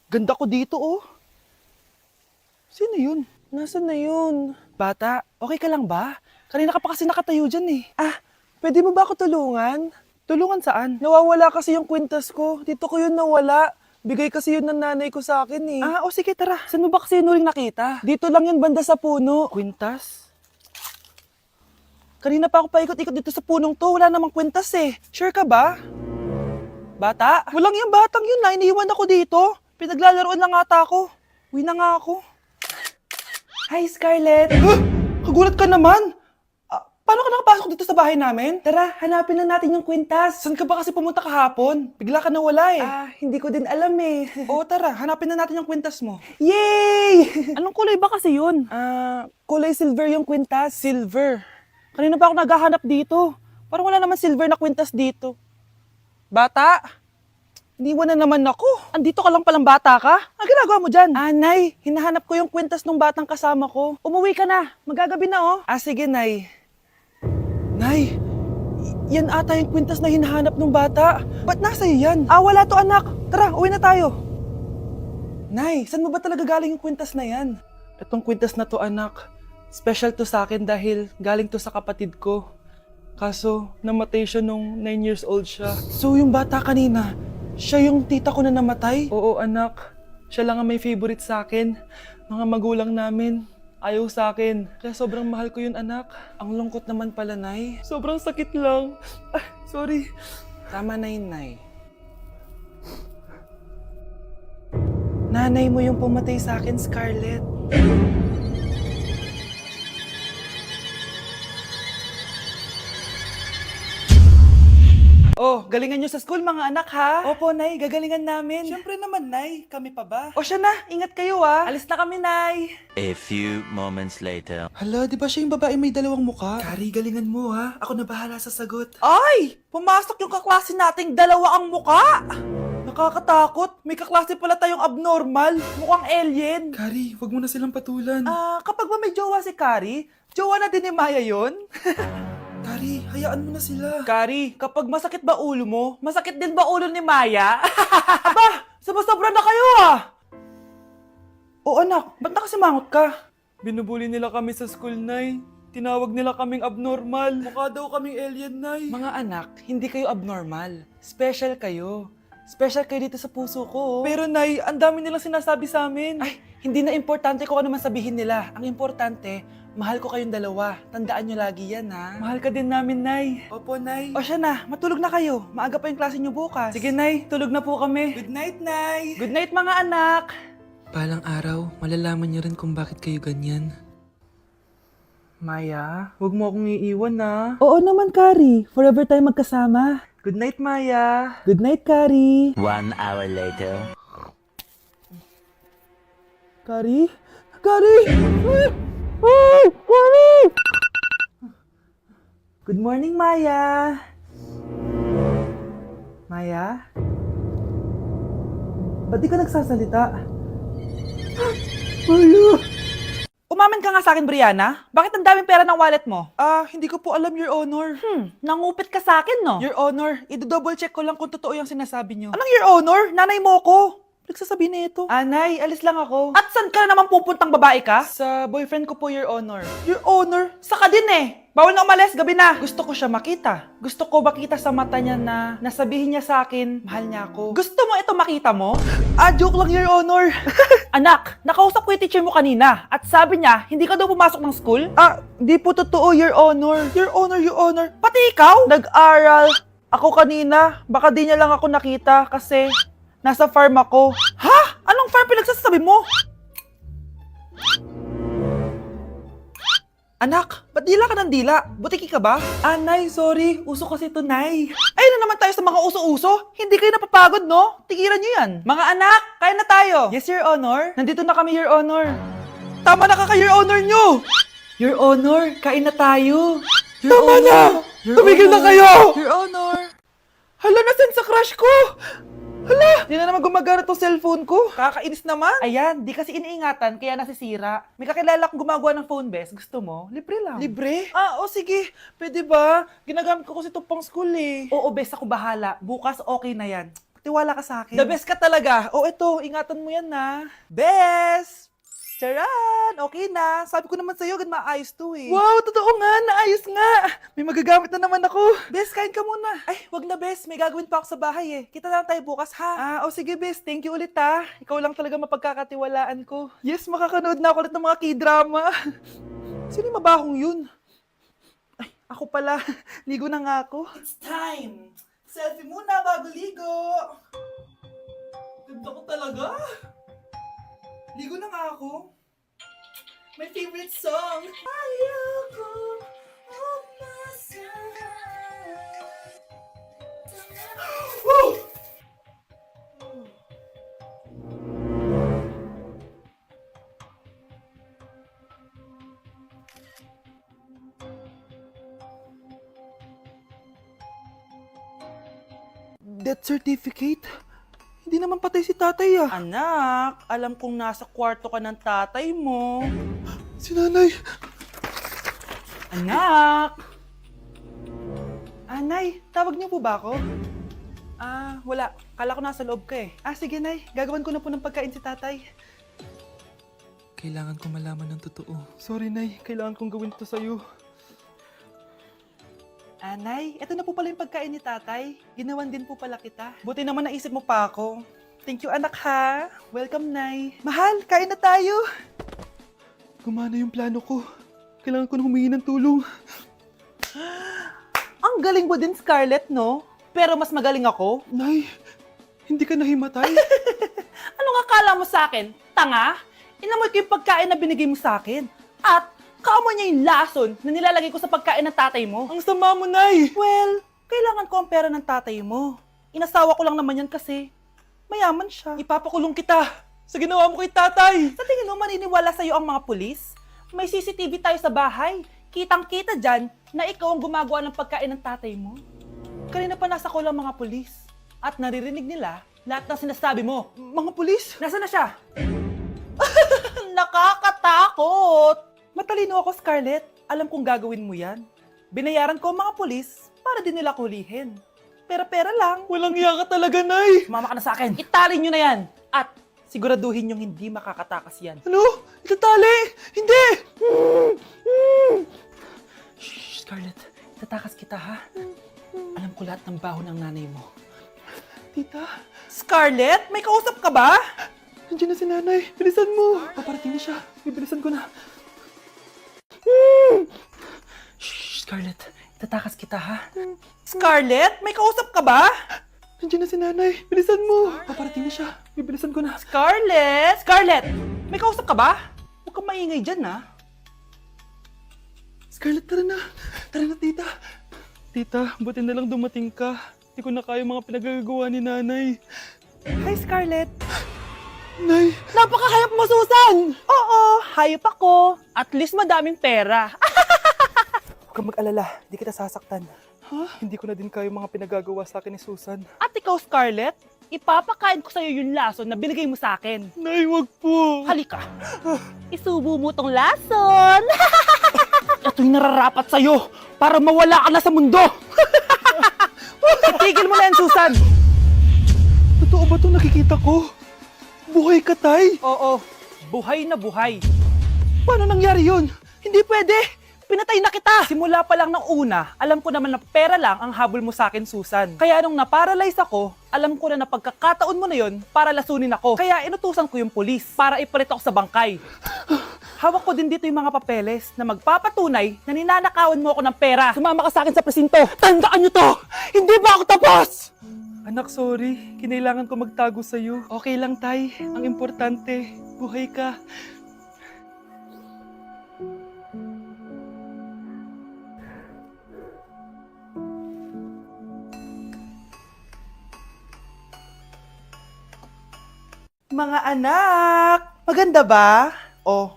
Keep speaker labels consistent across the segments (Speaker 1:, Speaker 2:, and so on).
Speaker 1: Ganda ko dito, oh. Sino yun? Nasaan na yun? Bata, okay ka lang ba? Kanina ka pa kasi nakatayo dyan eh. Pwede mo ba ako tulungan? Tulungan saan? Nawawala kasi yung kwintas ko. Dito ko yun nawala. Bigay kasi yun ng nanay ko sa akin eh. O sige, tara. Saan mo ba kasi yun uling nakita? Dito lang yun banda sa puno. Kwintas? Kanina pa ako paikot-ikot dito sa punong to. Wala namang kwintas eh. Sure ka ba? Bata? Walang yung batang yun na. Iniwan ako dito. Pinaglalaroan lang ata ako. Uwi na nga ako. Hi, Scarlett! Kagulat ka naman! Paano ka nakapasok dito sa bahay namin? Tara, hanapin na natin yung kwintas. Saan ka ba kasi pumunta kahapon? Bigla ka nawala eh. Hindi ko din alam eh. Oo, tara, hanapin na natin yung kwintas mo. Yay! Anong kulay ba kasi yun? Kulay silver yung kwintas. Silver? Kanina pa ako naghahanap dito. Parang wala naman silver na kwintas dito. Bata! Iniwan na naman ako. Andito ka lang palang bata ka? Ang ginagawa mo dyan? Nay, hinahanap ko yung kwintas ng batang kasama ko. Umuwi ka na. Magagabi na oh. Sige, Nay. Nay, yan ata yung kwintas na hinahanap ng bata. Ba't nasa iyo yan? Wala to anak. Tara, uwi na tayo. Nay, saan mo ba talaga galing yung kwintas na yan? Itong kwintas na to anak, special to sa akin dahil galing to sa kapatid ko. Kaso, namatay siya nung 9 years old siya. So yung bata kanina, siya yung tita ko na namatay? Oo anak, siya lang ang may favorite sa akin. Mga magulang namin, ayaw sa akin. Kaya sobrang mahal ko yun anak. Ang lungkot naman pala, Nay. Sobrang sakit lang. Sorry. Tama na yun, Nay. Nanay mo yung pumatay sa akin, Scarlett. Galingan nyo sa school mga anak ha? Opo, Nay, gagalingan namin. Siyempre naman, Nay. Kami pa ba? Siya na. Ingat kayo ha. Alis na kami, Nay.
Speaker 2: A few moments later.
Speaker 1: Hala, di ba siya yung babae may dalawang muka? Kari, galingan mo ha. Ako na bahala sa sagot. Ay! Pumasok yung kaklase nating dalawa ang muka! Nakakatakot. May kaklase pala tayong abnormal. Mukhang alien. Kari, wag mo na silang patulan. Kapag ba may jowa si Kari, jowa na din ni Maya yun? Kari, hayaan mo na sila. Kari, kapag masakit ba ulo mo, masakit din ba ulo ni Maya? Aba, sobra na kayo ah! O anak, ba't nakasimangot ka? Binubuli nila kami sa school, Nay. Tinawag nila kaming abnormal. Mukha daw kaming alien, Nay. Mga anak, hindi kayo abnormal. Special kayo. Special kayo dito sa puso ko. Pero Nay, ang dami nilang sinasabi sa amin. Ay, hindi na importante kung ano man sabihin nila. Ang importante, mahal ko kayong dalawa. Tandaan nyo lagi yan, ha? Mahal ka din namin, Nay. Opo, Nay. Siya na, matulog na kayo. Maaga pa yung klase nyo bukas. Sige, Nay, tulog na po kami. Good night, Nay. Good night, mga anak.
Speaker 3: Balang araw, malalaman niyo rin kung bakit kayo ganyan.
Speaker 1: Maya, huwag mo akong iiwan, na. Oo naman, Kari. Forever tayo magkasama. Good night, Maya. Good night, Kari.
Speaker 2: 1 hour later.
Speaker 1: Kari? Kari! Ay! Kari! Good morning, Maya. Maya? Ba't di ka nagsasalita? Maya! Umamin ka nga sa akin, Brianna. Bakit ang daming pera ng wallet mo? Hindi ko po alam, Your Honor. Nangupit ka sa akin, no? Your Honor, i-double check ko lang kung totoo yung sinasabi niyo. Anong Your Honor? Nanay mo ko. Nagsasabi na ito. Nay, alis lang ako. At saan ka na naman pupuntang babae ka? Sa boyfriend ko po, Your Honor. Your Honor? Saka din eh. Bawal na umalis, gabi na. Gusto ko siya makita. Gusto ko makita sa mata niya na nasabihin niya sa akin, mahal niya ako. Gusto mo ito makita mo? Joke lang, Your Honor. Anak, nakausap ko yung teacher mo kanina at sabi niya, hindi ka daw pumasok ng school? Di po totoo, Your Honor. Your Honor, Your Honor. Pati ikaw? Nag-aral. Ako kanina, baka di niya lang ako nakita kasi nasa farm ako. Ha? Anong farm pinagsasabi mo? Anak, ba't dila ka ng dila? Butiki ka ba? Nay, sorry. Uso kasi ito, Nay. Ayun na naman tayo sa mga uso-uso. Hindi kayo napapagod, no? Tigilan nyo yan. Mga anak, kaya na tayo. Yes, Your Honor. Nandito na kami, Your Honor. Tama na Your Honor nyo. Your Honor, kain na tayo. Tama na! Tumigil na kayo! Your Honor. Hala, nasan sa crush ko? Hala! Di na naman gumagana tong cellphone ko. Kakainis naman. Ayan, di kasi iniingatan kaya nasisira. May kakilala akong gumagawa ng phone best. Gusto mo? Libre lang. Libre? Sige. Pwede ba? Ginagamit ko kasi ito pang school eh. Oo, best ako bahala. Bukas okay na yan. Tiwala ka sa akin. The best ka talaga. O eto, ingatan mo yan na. Best! Charan! Okay na. Sabi ko naman sa'yo, gan maayos to eh. Wow, totoo nga. Naayos nga. May magagamit na naman ako. Bes, kain ka muna. Ay, wag na Bes. May gagawin pa ako sa bahay eh. Kita na lang tayo bukas ha. O sige Bes. Thank you ulit ha. Ikaw lang talaga mapagkakatiwalaan ko. Yes, makakanood na ako ulit ng mga K-drama. Sino yung mabahong yun? Ay, ako pala. Ligo na nga ako. It's time. Selfie muna bago ligo. Ganda ko talaga. Ligo na nga ako. My favorite song. Ayoko umasahan. Woo! Death certificate? Hindi naman patay si tatay ah. Anak, alam kong nasa kwarto ka ng tatay mo. Si nanay. Anak! Nay, tawag niyo po ba ako? Wala. Kala ko nasa loob ka eh. Sige nay, gagawan ko na po ng pagkain si tatay.
Speaker 3: Kailangan ko malaman ng totoo.
Speaker 1: Sorry nay, kailangan kong gawin to sa'yo. Nay, eto na po pala yung pagkain ni tatay. Ginawan din po pala kita. Buti naman naisip mo pa ako. Thank you anak ha. Welcome nay. Mahal, kain na tayo. Gumana yung plano ko. Kailangan ko na humingi ng tulong. Ang galing mo din Scarlett, no? Pero mas magaling ako. Nay, hindi ka nahimatay. Anong akala mo sa akin? Tanga? Inamoy ko yung pagkain na binigay mo sa akin. At kaamoy niya yung lason na nilalagay ko sa pagkain ng tatay mo. Ang sama mo, Nay! Well, kailangan ko ang pera ng tatay mo. Inasawa ko lang naman yan kasi mayaman siya. Ipapakulong kita sa ginawa mo kay tatay. Sa tingin mo, maniniwala sa'yo ang mga pulis? May CCTV tayo sa bahay. Kitang-kita dyan na ikaw ang gumagawa ng pagkain ng tatay mo. Kanina pa nasa kulang mga pulis. At naririnig nila lahat ng sinasabi mo. Mga pulis? Nasaan na siya? Nakakatakot! Matalino ako, Scarlett. Alam kong gagawin mo yan. Binayaran ko ang mga pulis para din nila kulihin. Pera-pera lang. Walang iya ka talaga, Nay! Sumama ka na sa akin. Itali nyo na yan. At siguraduhin yung hindi makakatakas yan. Ano? Itatali? Hindi! Shh, Scarlett. Itatakas kita, ha? Alam ko lahat ng baho ng nanay mo. Tita? Scarlett? May kausap ka ba? Nandiyan na si nanay. Bilisan mo. Paparating na siya. Bibilisan ko na. Shh, Scarlett. Itatakas kita, ha? Scarlett? May kausap ka ba? Nandiyan na si nanay. Bilisan mo. Paparating na siya. Bibilisan ko na. Scarlett! Scarlett! May kausap ka ba? Huwag kang maingay dyan, ha? Scarlett, tara na. Tara na, tita. Tita, buti na lang dumating ka. Hindi ko na kaya mga pinagagawa ni nanay. Hi, Scarlett. Nay! Napaka-hayop mo, Susan! Oo, hayop ako. At least madaming pera. Huwag kang mag-alala, hindi kita sasaktan. Hindi ko na din kaya mga pinagagawa sa akin ni Susan. At ikaw, Scarlett, ipapakain ko sa'yo yung lason na binigay mo sa akin. Nay, wag po! Halika! Isubo mo tong lason! Ito'y nararapat sa'yo para mawala ka na sa mundo! Itigil mo na yan, Susan! Totoo ba itong nakikita ko? Buhay ka, Tay? Oo, buhay na buhay. Paano nangyari yun? Hindi pwede! Pinatay na kita! Simula pa lang ng una, alam ko naman na pera lang ang habol mo sa akin, Susan. Kaya nung naparalyze ako, alam ko na pagkakataon mo na yun para lasunin ako. Kaya inutusan ko yung pulis para ipalit ako sa bangkay. Hawak ko din dito yung mga papeles na magpapatunay na ninanakawan mo ako ng pera. Sumama ka sa akin sa presinto. Tandaan nyo to! Hindi ba ako tapos? Anak, sorry. Kinailangan ko magtago sa'yo. Okay lang, Tay. Ang importante, buhay ka. Mga anak! Maganda ba?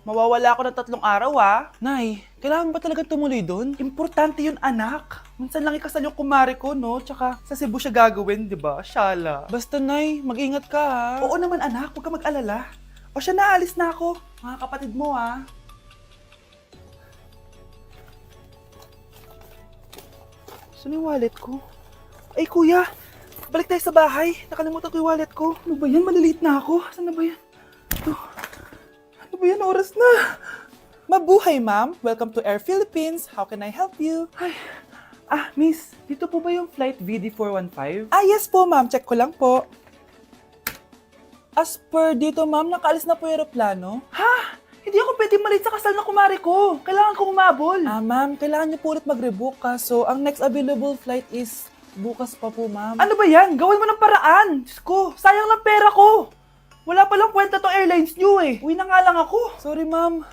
Speaker 1: Mawawala ako ng 3 araw Nay, kailangan ba talaga tumuloy doon? Importante yun, anak. Minsan lang ikasal yung kumare ko, no? Tsaka sa Cebu siya gagawin, di ba? Shala. Basta, Nay, mag-ingat ka, ha? Oo naman, anak. Huwag ka mag-alala. Siya, naalis na ako. Mga kapatid mo, Saan yung wallet ko? Ay, kuya! balik tayo sa bahay. Nakalimutan ko yung wallet ko. Ano ba yan? Maliliit na ako. Saan na ba yan? Ito. Ano ba yan? Oras na. Mabuhay, ma'am. Welcome to Air Philippines. How can I help you? Ay. Miss. Dito po ba yung flight VD415? Yes po, ma'am. Check ko lang po. As per dito, ma'am, nakaalis na po yung aeroplano. Ha? Hindi ako pwede malit sa kasal na kumari ko. Kailangan ko umabol. Ma'am, kailangan niyo po ulit mag-rebook ka. So, ang next available flight is bukas pa po, ma'am. Ano ba yan? Gawin mo ng paraan. Diyos ko, sayang lang pera ko. Wala palang kwenta tong airlines niyo eh. Uwi na nga lang ako. Sorry, ma'am.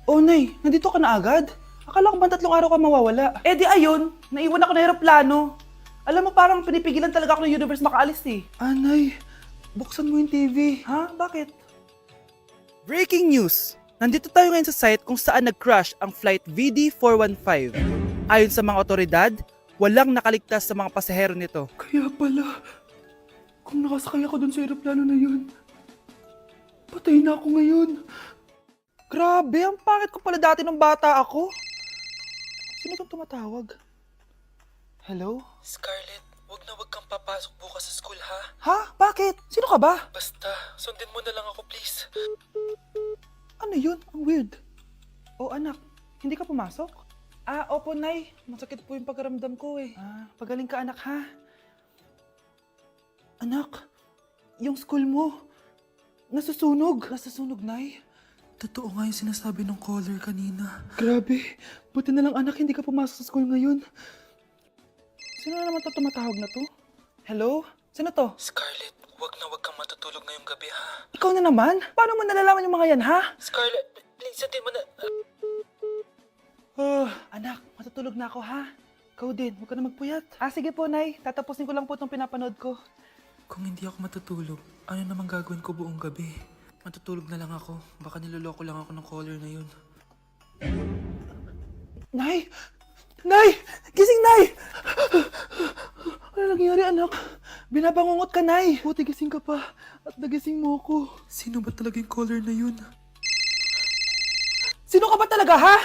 Speaker 1: Oh, Nay, nandito ka na agad? Akala ko ba 3 araw ka mawawala? Di ayun, naiwan ako ng aeroplano. Alam mo, parang pinipigilan talaga ako ng universe makaalis eh. Nay, buksan mo yung TV. Ha? Bakit? Breaking news! Nandito tayo ngayon sa site kung saan nag-crash ang flight VD415. Ayon sa mga otoridad, walang nakaligtas sa mga pasahero nito. Kaya pala, kung nakasakay ako dun sa aeroplano na yun, patay na ako ngayon. Grabe, ang pangit ko pala dati nung bata ako. Sino itong tumatawag? Hello?
Speaker 3: Scarlett, wag kang papasok bukas sa school ha?
Speaker 1: Ha? Bakit? Sino ka ba?
Speaker 3: Basta, sundin mo na lang ako please.
Speaker 1: Ano yun? Ang weird. Oh, anak, hindi ka pumasok? Opo, Nay. Masakit po yung pagkaramdam ko eh. Pagaling ka, anak, ha? Anak, yung school mo, nasusunog. Nasusunog, Nay?
Speaker 3: Totoo nga yung sinasabi ng caller kanina.
Speaker 1: Grabe. Buti na lang, anak, hindi ka pumasok sa school ngayon. Sino na naman tumatawag na to? Hello? Sino to?
Speaker 3: Scarlett, wag kang matutulog ngayong gabi ha?
Speaker 1: Ikaw na naman? Paano mo nalalaman yung mga yan, ha?
Speaker 3: Scarlett, please, sundin mo na...
Speaker 1: Anak, matutulog na ako, ha? Ikaw din, huwag ka na magpuyat. Sige po, Nay. Tatapusin ko lang po itong pinapanood ko.
Speaker 3: Kung hindi ako matutulog, ano naman gagawin ko buong gabi? Matutulog na lang ako. Baka niloloko lang ako ng caller na yun.
Speaker 1: Nay! Nay! Gising, Nay! Ano nangyari, anak? Binabangungot ka, Nay. Buti gising ka pa. At nagising mo ako.
Speaker 3: Sino ba talaga yung caller na yun?
Speaker 1: Sino ka ba talaga, ha?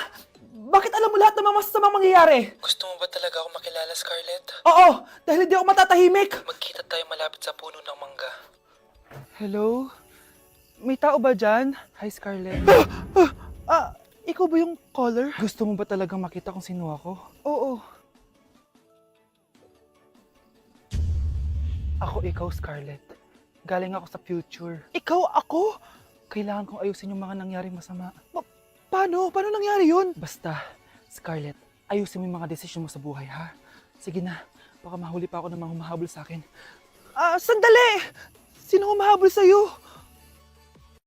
Speaker 1: Bakit alam mo lahat ng mga masasamang mangyayari?
Speaker 3: Gusto mo ba talaga ako makilala, Scarlett?
Speaker 1: Oo! Dahil hindi ako matatahimik!
Speaker 3: Magkita tayo malapit sa puno ng mangga.
Speaker 1: Hello? May tao ba dyan? Hi, Scarlett. Ikaw ba yung caller? Gusto mo ba talagang makita kung sino ako? Oo. Ako ikaw, Scarlett. Galing ako sa future. Ikaw ako? Kailangan kong ayusin yung mga nangyaring masama. Paano? Paano nangyari yun? Basta, Scarlett, ayusin mo yung mga desisyon mo sa buhay, ha? Sige na, baka mahuli pa ako ng mga humahabol sa akin. Sandali! Sino humahabol sa'yo?